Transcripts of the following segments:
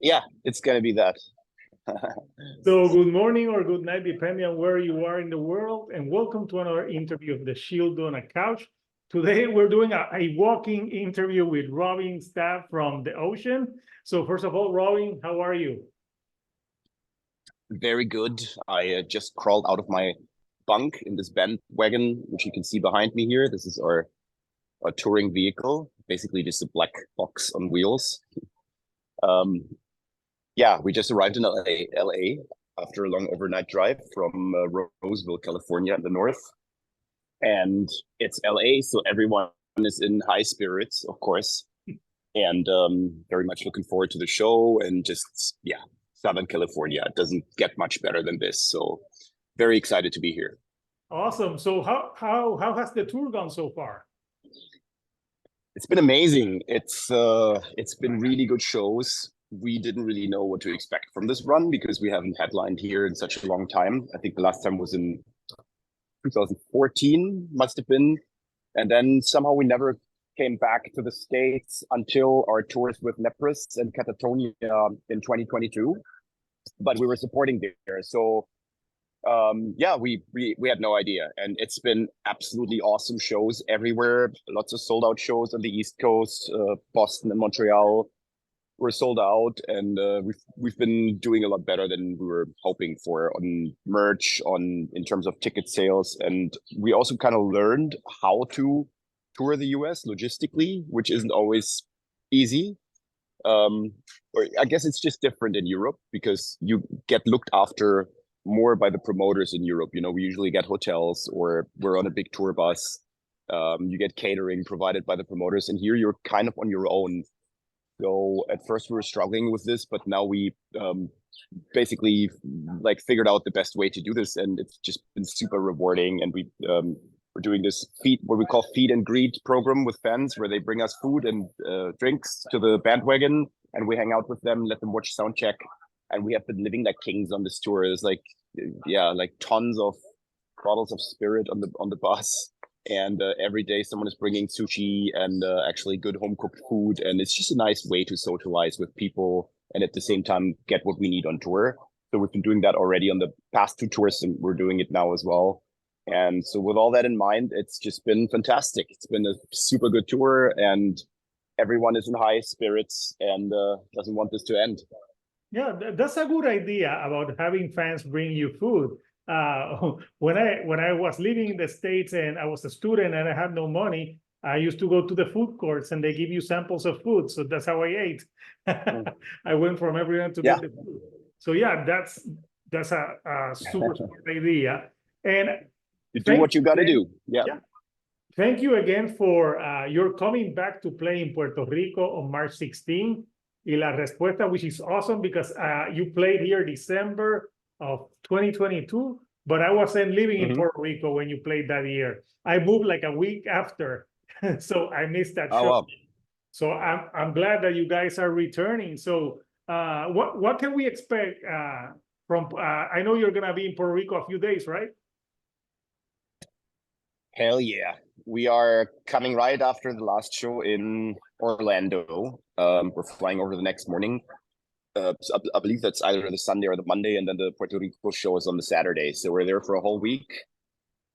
Yeah, it's gonna be that. So good morning or good night, depending on where you are in the world, and welcome to another interview of The Shield on a Couch. Today, we're doing a walking interview with Robin Stapp from the ocean. So first of all, Robin, how are you? Very good. I just crawled out of my bunk in this bandwagon, which you can see behind me here. This is our touring vehicle, basically just a black box on wheels. Um, yeah, we just arrived in LA after a long overnight drive from Roseville, California, in the north. And it's LA, so everyone is in high spirits, of course, and very much looking forward to the show. And just, yeah, Southern California, it doesn't get much better than this. So very excited to be here. Awesome. So how has the tour gone so far? It's been amazing. It's been really good shows. We didn't really know what to expect from this run because we haven't headlined here in such a long time. I think the last time was in 2014, must have been. And then somehow we never came back to the States until our tours with Nepris and Catatonia in 2022. But we were supporting there. So yeah, we had no idea. And it's been absolutely awesome shows everywhere. Lots of sold out shows on the East Coast, Boston and Montreal were sold out, and we've been doing a lot better than we were hoping for on merch, on in terms of ticket sales, and we also kind of learned how to tour the US logistically, which isn't always easy. Or I guess it's just different in Europe because you get looked after more by the promoters in Europe. You know, we usually get hotels or we're on a big tour bus. You get catering provided by the promoters, and here you're kind of on your own. So at first we were struggling with this, but now we basically like figured out the best way to do this, and it's just been super rewarding. And we're doing this what we call feed and greet program with fans, where they bring us food and drinks to the bandwagon, and we hang out with them, let them watch sound check, and we have been living like kings on this tour. There's like yeah, like tons of bottles of spirit on the bus, and every day someone is bringing sushi and actually good home cooked food, and it's just a nice way to socialize with people and at the same time get what we need on tour. So we've been doing that already on the past two tours, and we're doing it now as well. And so with all that in mind, it's just been fantastic. It's been a super good tour, and everyone is in high spirits and doesn't want this to end. Yeah, that's a good idea about having fans bring you food. When I was living in the States and I was a student and I had no money, I used to go to the food courts and they give you samples of food. So that's how I ate. I went from everyone to Yeah, get the food. So yeah, that's a super smart idea. And you do thank what you got to you. do. Yeah. Yeah, thank you again for your coming back to play in Puerto Rico on March 16. Y la respuesta, which is awesome because you played here December of 2022, but I wasn't living in Puerto Rico when you played that year. I moved like a week after, so I missed that Oh show. wow. So I'm glad that you guys are returning. So what can we expect from? I know you're gonna be in Puerto Rico a few days, right? Hell yeah. We are coming right after the last show in Orlando. We're flying over the next morning. So I believe that's either the Sunday or the Monday, and then the Puerto Rico show is on the Saturday. So we're there for a whole week,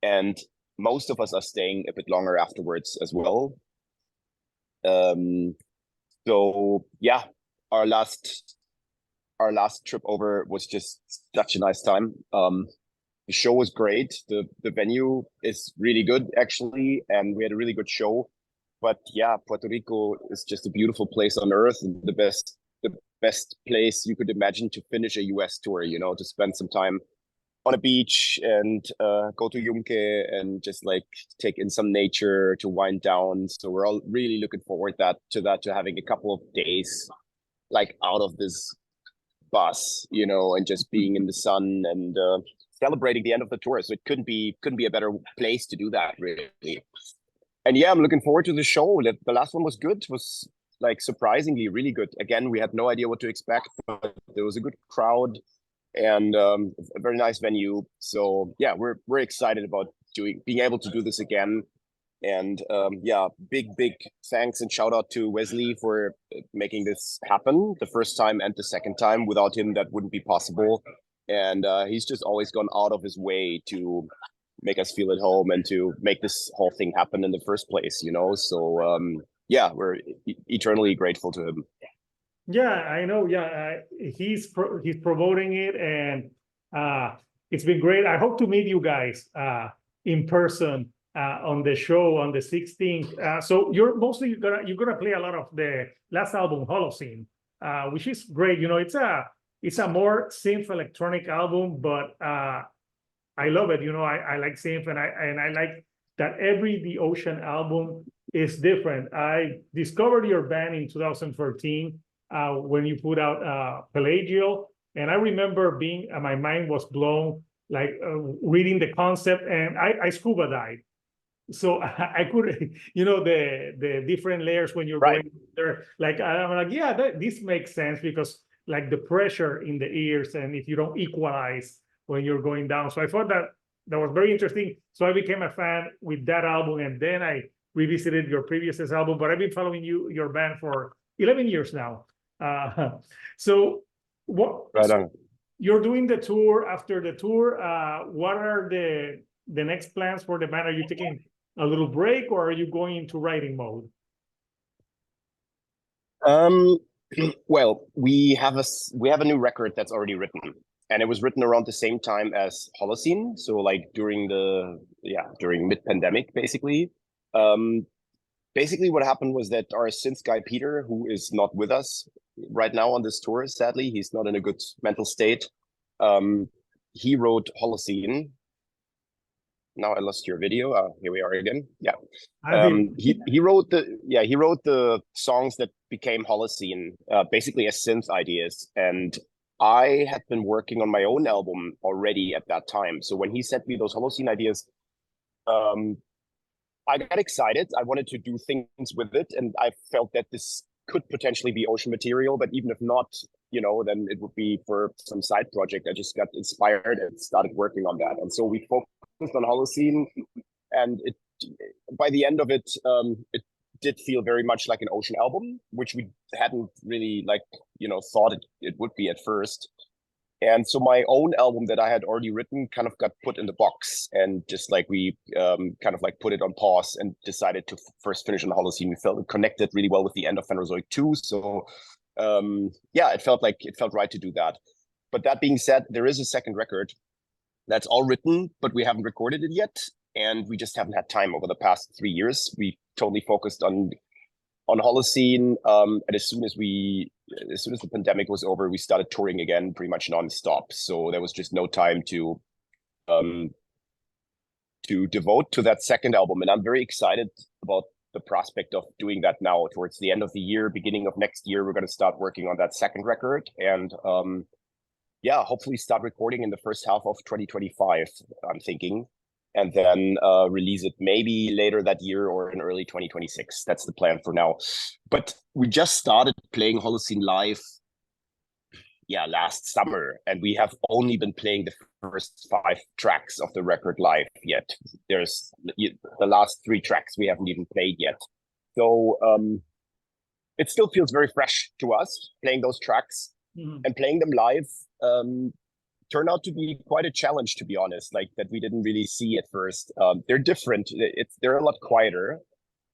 and most of us are staying a bit longer afterwards as well. Um, so yeah, our last trip over was just such a nice time. The show was great. The venue is really good actually, and we had a really good show. But yeah, Puerto Rico is just a beautiful place on earth, and the best place you could imagine to finish a US tour, you know, to spend some time on a beach and go to Yumke and just like take in some nature to wind down. So we're all really looking forward to having a couple of days like out of this bus, you know, and just being in the sun and celebrating the end of the tour. So it couldn't be a better place to do that, really. And yeah, I'm looking forward to the show. The last one was good. It was like surprisingly really good. Again, we had no idea what to expect, but there was a good crowd and a very nice venue. So yeah, we're excited about being able to do this again. And yeah, big thanks and shout out to Wesley for making this happen the first time and the second time. Without him, that wouldn't be possible. And he's just always gone out of his way to make us feel at home and to make this whole thing happen in the first place, you know. So yeah, we're eternally grateful to him. Yeah, I know. Yeah, he's promoting it, and it's been great. I hope to meet you guys in person on the show on the 16th. So you're mostly gonna play a lot of the last album, Holocene, which is great. You know, it's a more synth electronic album, but I love it. You know, I like synth, and I like that every The Ocean album is different. I discovered your band in 2013 when you put out Pelagial, and I remember being my mind was blown, like reading the concept, and I scuba dive. So I could, you know, the different layers when you're Right. going there. Like I'm like, yeah, this makes sense because like the pressure in the ears, and if you don't equalize when you're going down. So I thought that was very interesting. So I became a fan with that album, and then I revisited your previous album. But I've been following your band for 11 years now. So what? Right on. You're doing the tour. After the tour, what are the next plans for the band? Are you taking a little break, or are you going into writing mode? Well, we have a new record that's already written, and it was written around the same time as Holocene, so like during mid-pandemic, basically. Basically what happened was that our synth guy Peter, who is not with us right now on this tour, sadly, he's not in a good mental state. He wrote Holocene. Now I lost your video. Here we are again. Yeah. He wrote the songs that became Holocene, basically as synth ideas. And I had been working on my own album already at that time. So when he sent me those Holocene ideas, I got excited. I wanted to do things with it, and I felt that this could potentially be Ocean material, but even if not, you know, then it would be for some side project. I just got inspired and started working on that. And so we focused on Holocene, and by the end of it, it did feel very much like an Ocean album, which we hadn't really thought it would be at first. And so my own album that I had already written kind of got put in the box, and just like we kind of like put it on pause and decided to first finish on Holocene. We felt it connected really well with the end of Phanerozoic 2. So yeah, it felt right to do that. But that being said, there is a second record that's all written, but we haven't recorded it yet. And we just haven't had time over the past 3 years. We totally focused on Holocene. And as soon as the pandemic was over, we started touring again pretty much nonstop. So there was just no time to devote to that second album. And I'm very excited about the prospect of doing that now. Towards the end of the year, beginning of next year, we're going to start working on that second record. And yeah, hopefully start recording in the first half of 2025, I'm thinking. And then release it maybe later that year or in early 2026. That's the plan for now. But we just started playing Holocene live, last summer, and we have only been playing the first 5 tracks of the record live yet. There's the last 3 tracks we haven't even played yet. So it still feels very fresh to us playing those tracks, and playing them live. Turned out to be quite a challenge, to be honest, like that we didn't really see at first. They're different. They're a lot quieter,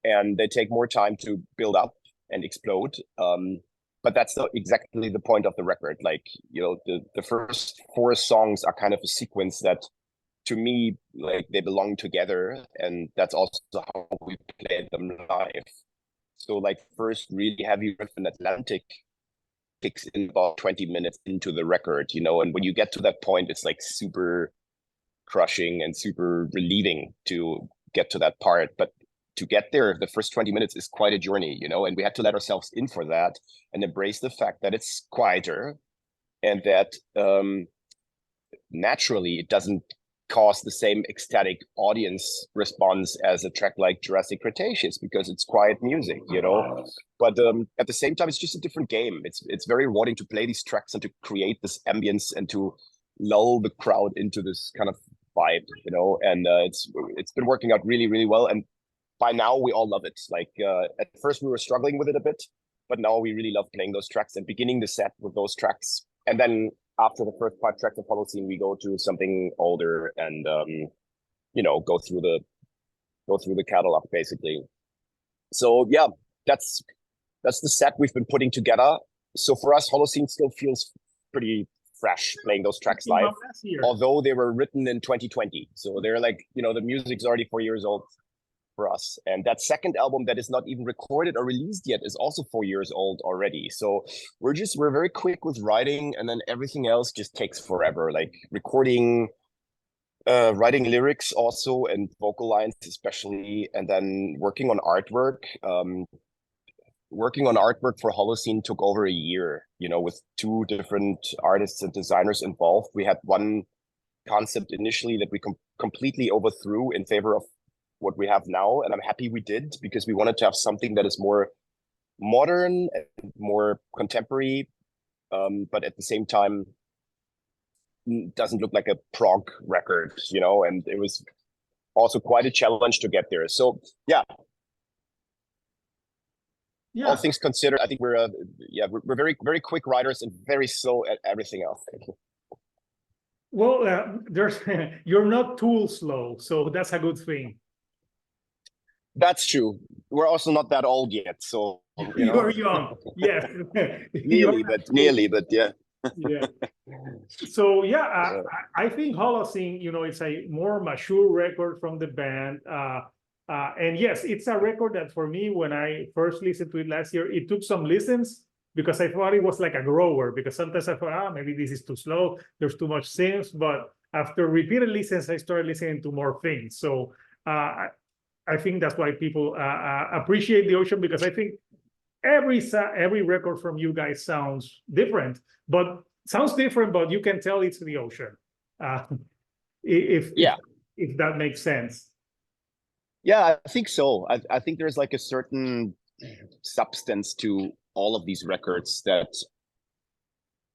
and they take more time to build up and explode. But that's not exactly the point of the record. Like, you know, the first 4 songs are kind of a sequence that, to me, like they belong together, and that's also how we play them live. So like first really heavy riff in Atlantic kicks in about 20 minutes into the record, you know, and when you get to that point, it's like super crushing and super relieving to get to that part. But to get there, the first 20 minutes is quite a journey, you know, and we had to let ourselves in for that and embrace the fact that it's quieter, and that naturally it doesn't cause the same ecstatic audience response as a track like Jurassic Cretaceous, because it's quiet music, you know. But at the same time, it's just a different game. It's very rewarding to play these tracks and to create this ambience and to lull the crowd into this kind of vibe, you know. And it's been working out really, really well. And by now we all love it. Like at first we were struggling with it a bit, but now we really love playing those tracks and beginning the set with those tracks. And then after the first 5 tracks of Holocene, we go to something older and go through the catalog basically. So yeah, that's the set we've been putting together. So for us, Holocene still feels pretty fresh playing those tracks live, although they were written in 2020. So they're like, the music's already 4 years old for us. And that second album that is not even recorded or released yet is also 4 years old already. So we're very quick with writing, and then everything else just takes forever, like recording, writing lyrics also, and vocal lines especially, and then working on artwork. Working on artwork for Holocene took over a year, with 2 different artists and designers involved. We had one concept initially that we completely overthrew in favor of what we have now, and I'm happy we did, because we wanted to have something that is more modern and more contemporary, but at the same time doesn't look like a prog record, and it was also quite a challenge to get there. So yeah. All things considered, I think we're very, very quick writers and very slow at everything else. Well, you're not too slow, so that's a good thing. That's true. We're also not that old yet, so you're young. Yes. nearly, but yeah. Yeah. So yeah, I think Holocene, it's a more mature record from the band. And yes, it's a record that for me, when I first listened to it last year, it took some listens because I thought it was like a grower, because sometimes I thought, maybe this is too slow, there's too much synths. But after repeated listens, I started listening to more things. So I think that's why people appreciate the Ocean, because I think every record from you guys sounds different, but you can tell it's the Ocean. If that makes sense. Yeah, I think so. I think there's like a certain substance to all of these records that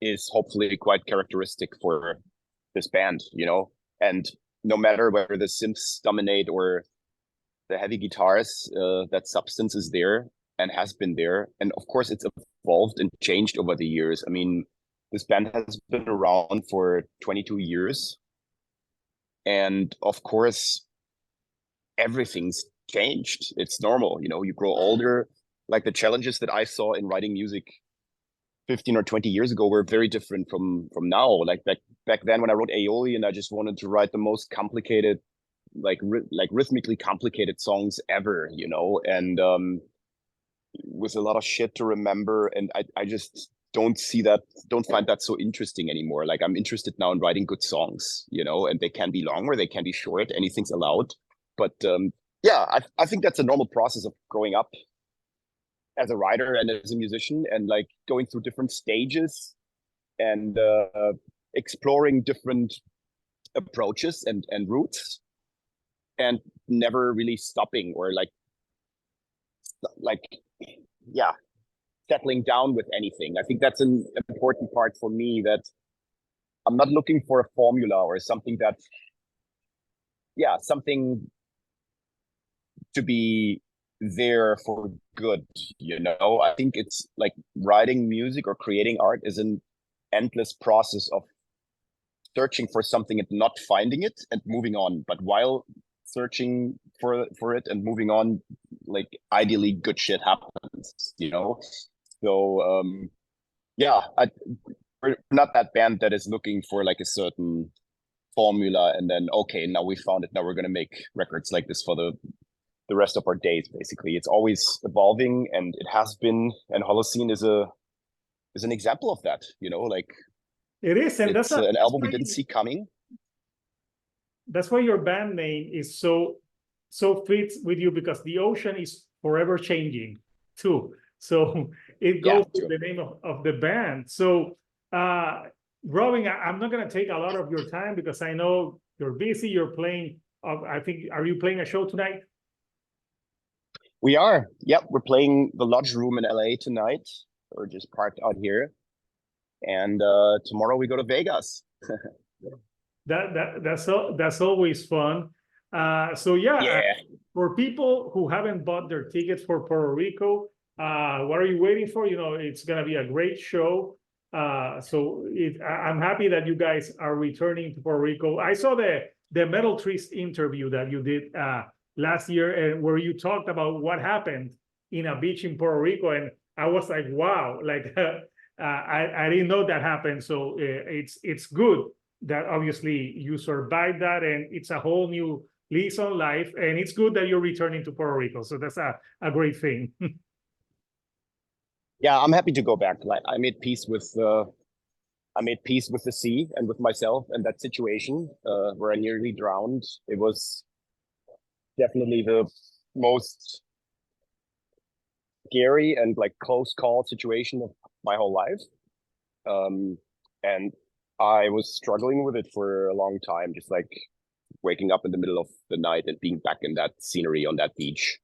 is hopefully quite characteristic for this band, and no matter whether the synths dominate or the heavy guitars, that substance is there and has been there. And of course, it's evolved and changed over the years. I mean, this band has been around for 22 years. And of course, everything's changed. It's normal, you grow older. Like the challenges that I saw in writing music 15 or 20 years ago were very different from now. Like back then when I wrote Aeolian, I just wanted to write the most complicated, like rhythmically complicated songs ever, and with a lot of shit to remember. And I just don't find that so interesting anymore. Like I'm interested now in writing good songs, and they can be long or they can be short. Anything's allowed. But I think that's a normal process of growing up as a writer and as a musician, and like going through different stages and exploring different approaches and routes, and never really stopping or settling down with anything. I think that's an important part for me, that I'm not looking for a formula or something something to be there for good, I think it's like writing music or creating art is an endless process of searching for something and not finding it and moving on. But while searching for it and moving on, like ideally good shit happens, So we're not that band that is looking for like a certain formula and then, okay, now we found it, now we're going to make records like this for the rest of our days. Basically, it's always evolving, and it has been, and Holocene is an example of that, like it is. And that's an album we didn't see coming. That's why your band name is so fits with you, because the Ocean is forever changing too. So it goes with the name of the band. So Robin, I'm not going to take a lot of your time because I know you're busy. You're playing, I think, are you playing a show tonight? We are. Yep, we're playing the Lodge Room in LA tonight. We're just parked out here. And tomorrow we go to Vegas. That's always fun. So for people who haven't bought their tickets for Puerto Rico, what are you waiting for? You know, it's going to be a great show. I'm happy that you guys are returning to Puerto Rico. I saw the Metal Trees interview that you did last year, and where you talked about what happened in a beach in Puerto Rico, and I was like, wow, like I didn't know that happened. So it's good that obviously you survived that, and it's a whole new lease on life, and it's good that you're returning to Puerto Rico. So that's a great thing. Yeah, I'm happy to go back. Like I made peace with the sea and with myself and that situation where I nearly drowned. It was definitely the most scary and like close call situation of my whole life. And I was struggling with it for a long time, just like waking up in the middle of the night and being back in that scenery on that beach.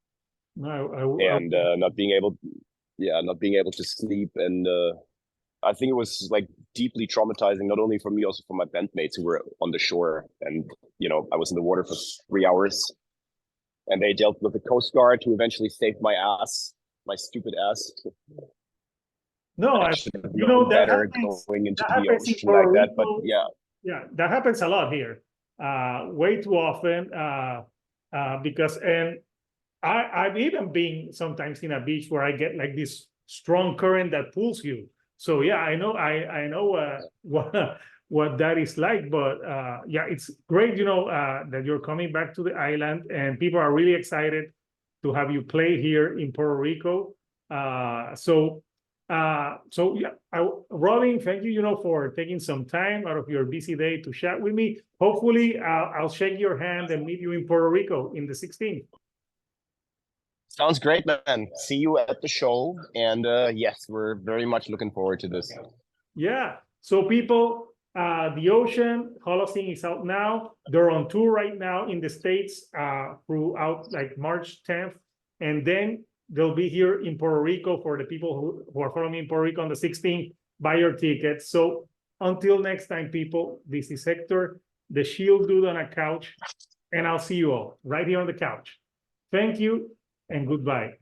And not being able to sleep. And I think it was like deeply traumatizing, not only for me, also for my bandmates who were on the shore. And, you know, I was in the water for 3 hours, and they dealt with the Coast Guard who eventually saved my ass, my stupid ass. No, you know, that happens, going into that the ocean like that, but yeah. Yeah, that happens a lot here, way too often, because, and I've even been sometimes in a beach where I get like this strong current that pulls you. So yeah, I know what that is like, but yeah, it's great, you know, that you're coming back to the island, and people are really excited to have you play here in Puerto Rico. So yeah, Robin, thank you, you know, for taking some time out of your busy day to chat with me. Hopefully, I'll shake your hand and meet you in Puerto Rico in the 16th. Sounds great, man. See you at the show. And yes, we're very much looking forward to this. Yeah. So people, The Ocean, Holocene is out now. They're on tour right now in the States throughout like March 10th. And then they'll be here in Puerto Rico for the people who are following me in Puerto Rico on the 16th. Buy your tickets. So until next time, people, this is Hector, the Shield Dude on a couch. And I'll see you all right here on the couch. Thank you and goodbye.